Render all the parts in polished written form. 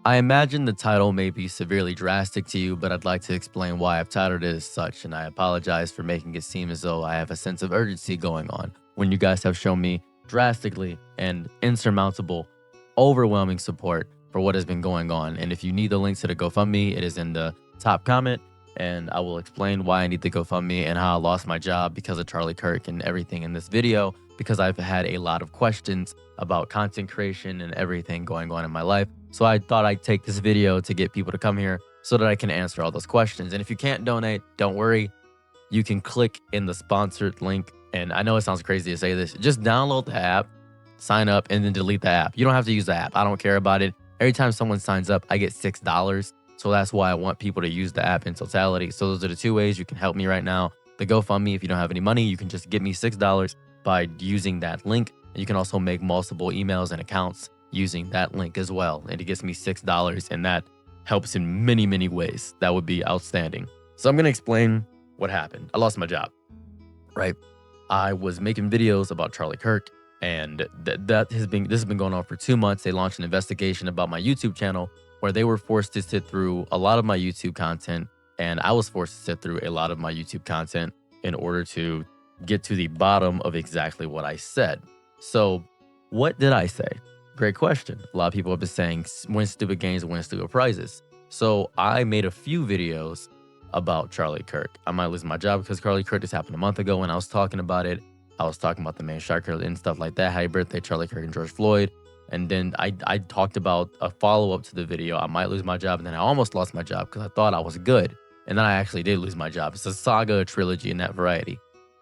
I imagine the title may be severely drastic to you, but I'd like to explain why I've titled it as such, and I apologize for making it seem as though I have a sense of urgency going on when you guys have shown me drastically and insurmountable, overwhelming support for what has been going on. And if you need the link to the GoFundMe, it is in the top comment, and I will explain why I need the GoFundMe and how I lost my job because of Charlie Kirk and everything in this video, because I've had a lot of questions about content creation and everything going on in my life. So I thought I'd take this video to get people to come here so that I can answer all those questions. And if you can't donate, don't worry. You can click in the sponsored link. And I know it sounds crazy to say this. Just download the app, sign up, and then delete the app. You don't have to use the app. I don't care about it. Every time someone signs up, I get $6. So that's why I want people to use the app in totality. So those are the two ways you can help me right now. The GoFundMe, if you don't have any money, you can just give me $6 by using that link. You can also make multiple emails and accounts using that link as well, and it gets me $6, and that helps in many, many ways. That would be outstanding. So I'm going to explain what happened. I lost my job, right? I was making videos about Charlie Kirk, and this has been going on for 2 months. They launched an investigation about my YouTube channel where they were forced to sit through a lot of my YouTube content, and I was forced to sit through a lot of my YouTube content in order to get to the bottom of exactly what I said. So what did I say? Great question. A lot of people have been saying win stupid games, win stupid prizes. So I made a few videos about Charlie Kirk. I might lose my job because Charlie Kirk just happened a month ago when I was talking about it. I was talking about the main shark and stuff like that. Happy birthday, Charlie Kirk and George Floyd. And then I talked about a follow-up to the video. I might lose my job, and then I almost lost my job because I thought I was good. And then I actually did lose my job. It's a saga, a trilogy in that variety.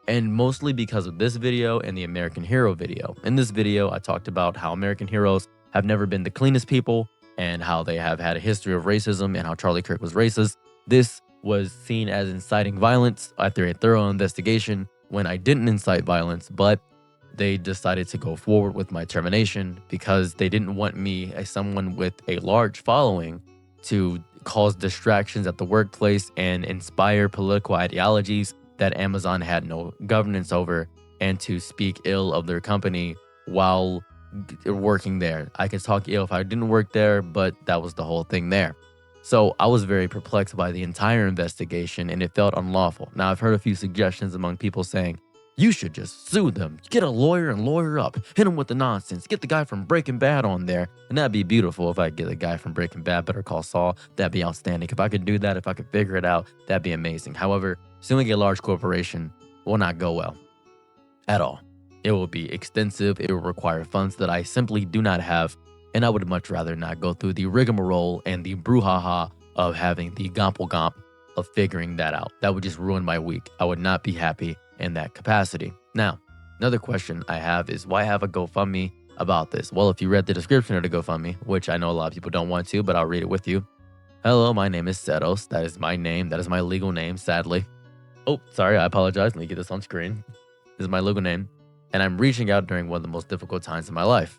And mostly because of this video and the American Hero video. In this video, I talked about how American heroes have never been the cleanest people and how they have had a history of racism and how Charlie Kirk was racist. This was seen as inciting violence after a thorough investigation when I didn't incite violence, but they decided to go forward with my termination because they didn't want me, as someone with a large following, to cause distractions at the workplace and inspire political ideologies that Amazon had no governance over, and to speak ill of their company while working there. I could talk ill if I didn't work there, but that was the whole thing there. So I was very perplexed by the entire investigation, and it felt unlawful. Now, I've heard a few suggestions among people saying, you should just sue them, get a lawyer and lawyer up, hit them with the nonsense, get the guy from Breaking Bad on there. And that'd be beautiful if I could get the guy from Breaking Bad, Better Call Saul. That'd be outstanding. If I could do that, if I could figure it out, that'd be amazing. However, suing a large corporation will not go well at all. It will be extensive. It will require funds that I simply do not have. And I would much rather not go through the rigmarole and the brouhaha of having the gomp of figuring that out. That would just ruin my week. I would not be happy in that capacity. Now, another question I have is, why have a GoFundMe about this? Well, if you read the description of the GoFundMe, which I know a lot of people don't want to, but I'll read it with you. Hello, my name is Setos. That is my name. That is my legal name, sadly. Oh, sorry, I apologize. Let me get this on screen. This is my legal name. And I'm reaching out during one of the most difficult times in my life.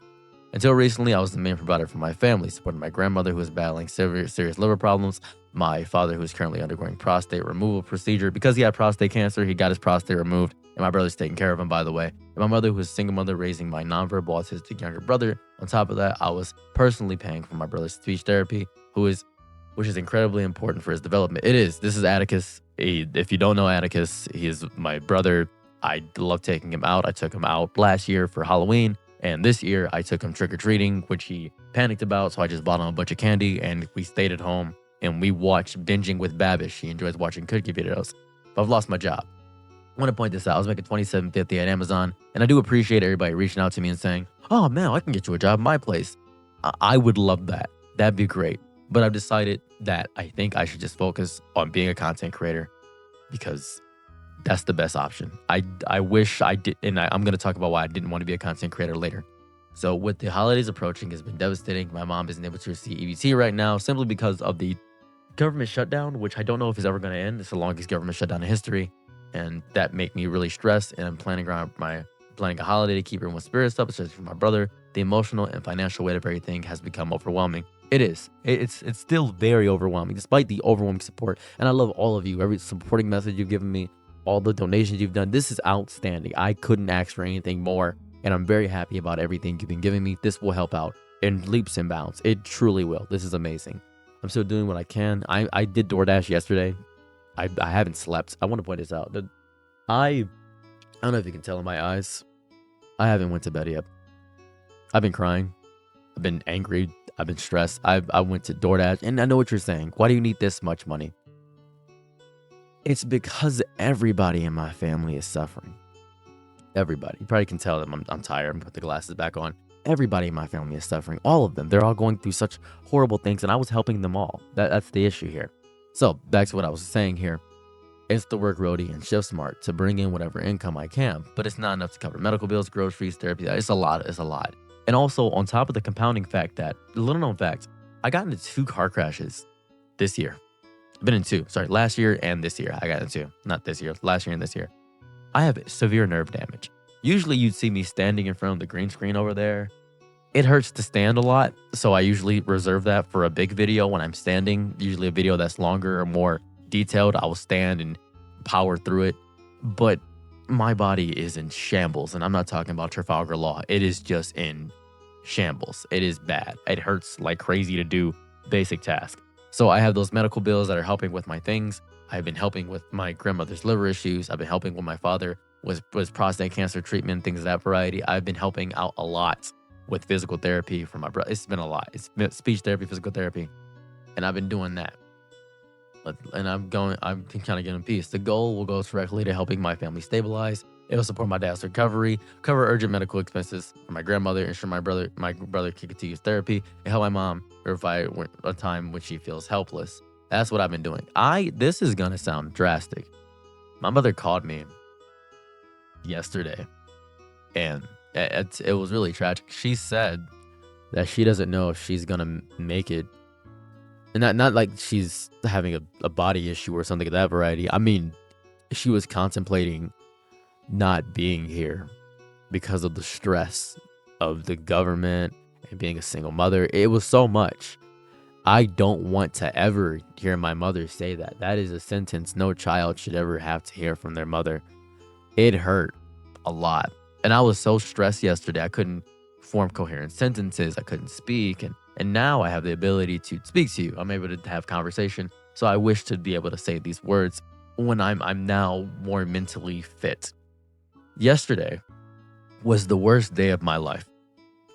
Until recently, I was the main provider for my family, supporting my grandmother who was battling serious liver problems, my father who is currently undergoing prostate removal procedure. Because he had prostate cancer, he got his prostate removed, and my brother's taking care of him, by the way. And my mother, who is a single mother, raising my nonverbal autistic younger brother. On top of that, I was personally paying for my brother's speech therapy, which is incredibly important for his development. It is. This is Atticus. If you don't know Atticus, he is my brother. I love taking him out. I took him out last year for Halloween. And this year, I took him trick-or-treating, which he panicked about, so I just bought him a bunch of candy, and we stayed at home, and we watched Binging with Babish. He enjoys watching cookie videos. But I've lost my job. I want to point this out. I was making $27.50 at Amazon, and I do appreciate everybody reaching out to me and saying, oh, man, I can get you a job in my place. I would love that. That'd be great. But I've decided that I think I should just focus on being a content creator because that's the best option. I wish I did, and I'm going to talk about why I didn't want to be a content creator later. So with the holidays approaching, it's been devastating. My mom isn't able to receive EBT right now simply because of the government shutdown, which I don't know if it's ever going to end. It's the longest government shutdown in history, and that made me really stressed. And I'm planning a holiday to keep everyone's spirits up, especially for my brother. The emotional and financial weight of everything has become overwhelming. It is. It's still very overwhelming, despite the overwhelming support. And I love all of you. Every supporting message you've given me, all the donations you've done. This is outstanding. I couldn't ask for anything more, and I'm very happy about everything you've been giving me. This will help out in leaps and bounds. It truly will. This is amazing. I'm still doing what I can. I did DoorDash yesterday. I haven't slept. I want to point this out. I don't know if you can tell in my eyes. I haven't went to bed yet. I've been crying. I've been angry. I've been stressed. I went to DoorDash, and I know what you're saying. Why do you need this much money? It's because everybody in my family is suffering. Everybody. You probably can tell that I'm tired. I'm putting the glasses back on. Everybody in my family is suffering. All of them. They're all going through such horrible things, and I was helping them all. That's the issue here. So back to what I was saying here. It's the work roadie and shift smart to bring in whatever income I can, but it's not enough to cover medical bills, groceries, therapy. It's a lot. It's a lot. And also on top of the compounding fact that, little known fact, I got into 2 car crashes this year. I've been in 2. Sorry, last year and this year. I got into 2. Not this year. Last year and this year. I have severe nerve damage. Usually you'd see me standing in front of the green screen over there. It hurts to stand a lot, so I usually reserve that for a big video when I'm standing. Usually a video that's longer or more detailed, I will stand and power through it. But my body is in shambles, and I'm not talking about Trafalgar Law. It is just in shambles. It is bad. It hurts like crazy to do basic tasks. So I have those medical bills that are helping with my things. I've been helping with my grandmother's liver issues. I've been helping with my father was prostate cancer treatment, things of that variety. I've been helping out a lot with physical therapy for my brother. It's been a lot. It's been speech therapy, physical therapy, and I've been doing that. And I'm kind of getting peace. The goal will go directly to helping my family stabilize. It will support my dad's recovery, cover urgent medical expenses for my grandmother, ensure my brother can continue therapy, and help my mom provide a time when she feels helpless. That's what I've been doing. This is gonna sound drastic. My mother called me yesterday, and it was really tragic. She said that she doesn't know if she's gonna make it. And not like she's having a body issue or something of that variety. I mean, she was contemplating not being here because of the stress of the government and being a single mother. It was so much. I don't want to ever hear my mother say that. That is a sentence no child should ever have to hear from their mother. It hurt a lot. And I was so stressed yesterday. I couldn't form coherent sentences. I couldn't speak. And now I have the ability to speak to you. I'm able to have conversation. So I wish to be able to say these words when I'm now more mentally fit. Yesterday was the worst day of my life.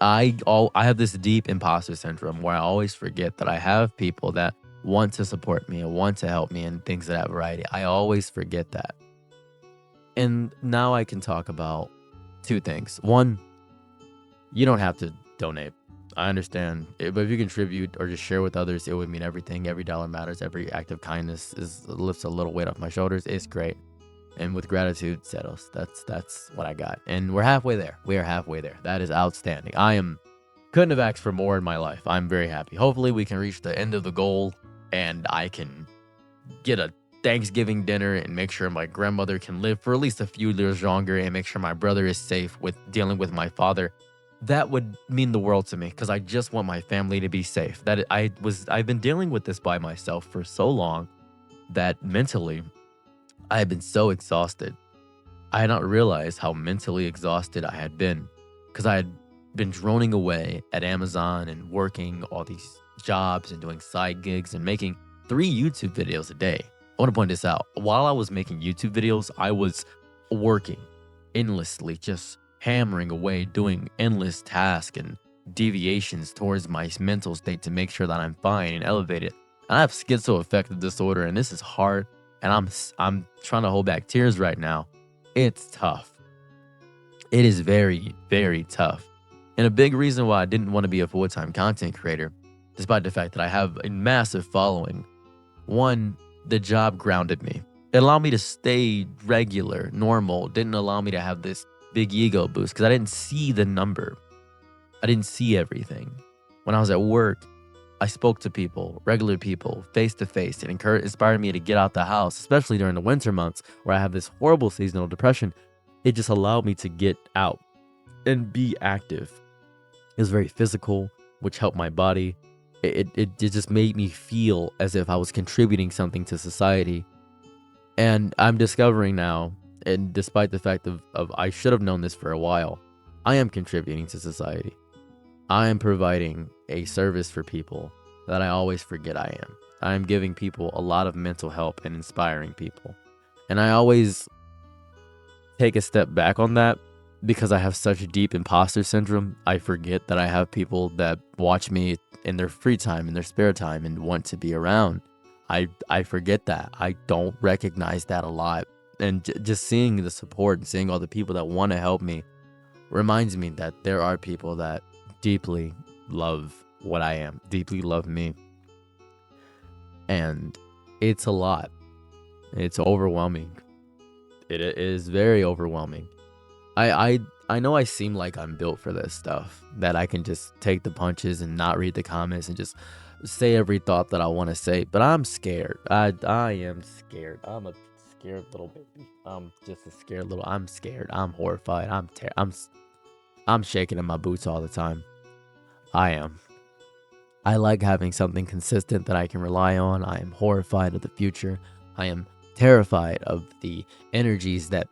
I have this deep imposter syndrome where I always forget that I have people that want to support me and want to help me and things of that variety. I always forget that. And now I can talk about 2 things. One, you don't have to donate. I understand. But if you contribute or just share with others, it would mean everything. Every dollar matters. Every act of kindness lifts a little weight off my shoulders. It's great. And with gratitude settles. That's what I got. And we're halfway there. We are halfway there. That is outstanding. Couldn't have asked for more in my life. I'm very happy. Hopefully we can reach the end of the goal and I can get a Thanksgiving dinner and make sure my grandmother can live for at least a few years longer and make sure my brother is safe with dealing with my father. That would mean the world to me because I just want my family to be safe. I've been dealing with this by myself for so long that mentally I had been so exhausted. I had not realized how mentally exhausted I had been because I had been droning away at Amazon and working all these jobs and doing side gigs and making 3 YouTube videos a day. I want to point this out. While I was making YouTube videos, I was working endlessly, just hammering away, doing endless tasks and deviations towards my mental state to make sure that I'm fine and elevated. And I have schizoaffective disorder, and this is hard. And I'm trying to hold back tears right now. It's tough. It is very, very tough. And a big reason why I didn't want to be a full-time content creator, despite the fact that I have a massive following. One, the job grounded me. It allowed me to stay regular, normal. Didn't allow me to have this big ego boost because I didn't see the number. I didn't see everything. When I was at work, I spoke to people, regular people, face to face. It inspired me to get out the house, especially during the winter months where I have this horrible seasonal depression. It just allowed me to get out and be active. It was very physical, which helped my body. It just made me feel as if I was contributing something to society. And I'm discovering now, and despite the fact of I should have known this for a while, I am contributing to society. I am providing a service for people that I always forget I am. I am giving people a lot of mental help and inspiring people. And I always take a step back on that because I have such deep imposter syndrome. I forget that I have people that watch me in their free time, in their spare time, and want to be around. I forget that. I don't recognize that a lot. And just seeing the support and seeing all the people that want to help me reminds me that there are people that deeply love what I am, deeply love me. And it's a lot. It's overwhelming. It is very overwhelming. I know I seem like I'm built for this stuff, that I can just take the punches and not read the comments and just say every thought that I want to say, but I'm scared. I am scared. I'm a scared little baby. I'm just a scared little. I'm scared. I'm horrified. I'm shaking in my boots all the time. I am. I like having something consistent that I can rely on. I am horrified of the future. I am terrified of the energies that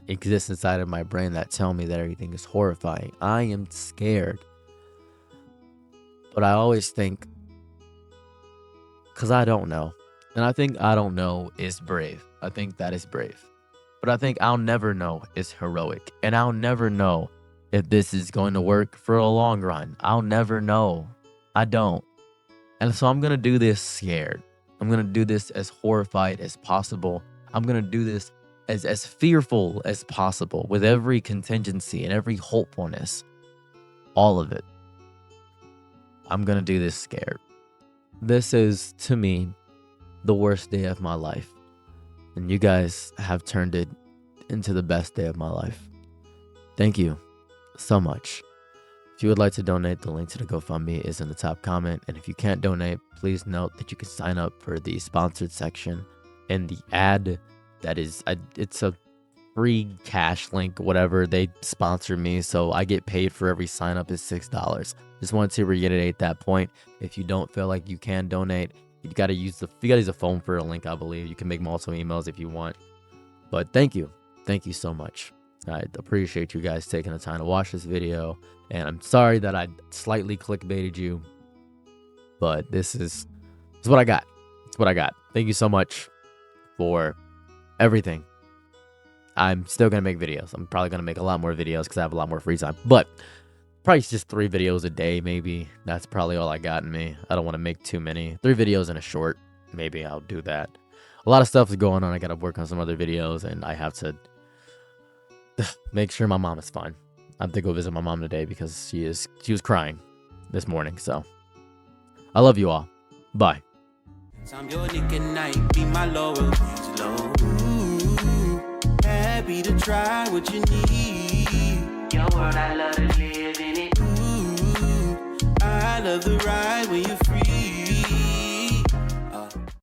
exist inside of my brain that tell me that everything is horrifying. I am scared. But I always think, because I don't know. And I think I don't know is brave. I think that is brave. But I think I'll never know is heroic. And I'll never know if this is going to work for a long run. I'll never know. I don't. And so I'm going to do this scared. I'm going to do this as horrified as possible. I'm going to do this as fearful as possible with every contingency and every hopefulness. All of it. I'm going to do this scared. This is, to me, the worst day of my life. And you guys have turned it into the best day of my life. Thank you so much. If you would like to donate, the link to the GoFundMe is in the top comment. And if you can't donate, please note that you can sign up for the sponsored section and the ad that is, it's a free cash link, whatever. They sponsor me, so I get paid for every sign up is $6. Just wanted to reiterate that point. If you don't feel like you can donate, you gotta use a phone for a link, I believe. You can make multiple emails if you want. But thank you so much. I appreciate you guys taking the time to watch this video, and I'm sorry that I slightly clickbaited you, but this is what I got. It's what I got. Thank you so much for everything. I'm still gonna make videos. I'm probably gonna make a lot more videos because I have a lot more free time, but probably just 3 videos a day, maybe. That's probably all I got in me. I don't want to make too many. 3 videos in a short. Maybe I'll do that. A lot of stuff is going on. I gotta work on some other videos, and I have to make sure my mom is fine. I have to go visit my mom today because she was crying this morning. So I love you all. Bye. I'm your nigga night, be my loyalties low. Ooh, happy to try what you need. Your world, I love to live in it. Ooh, I love the ride when you're free.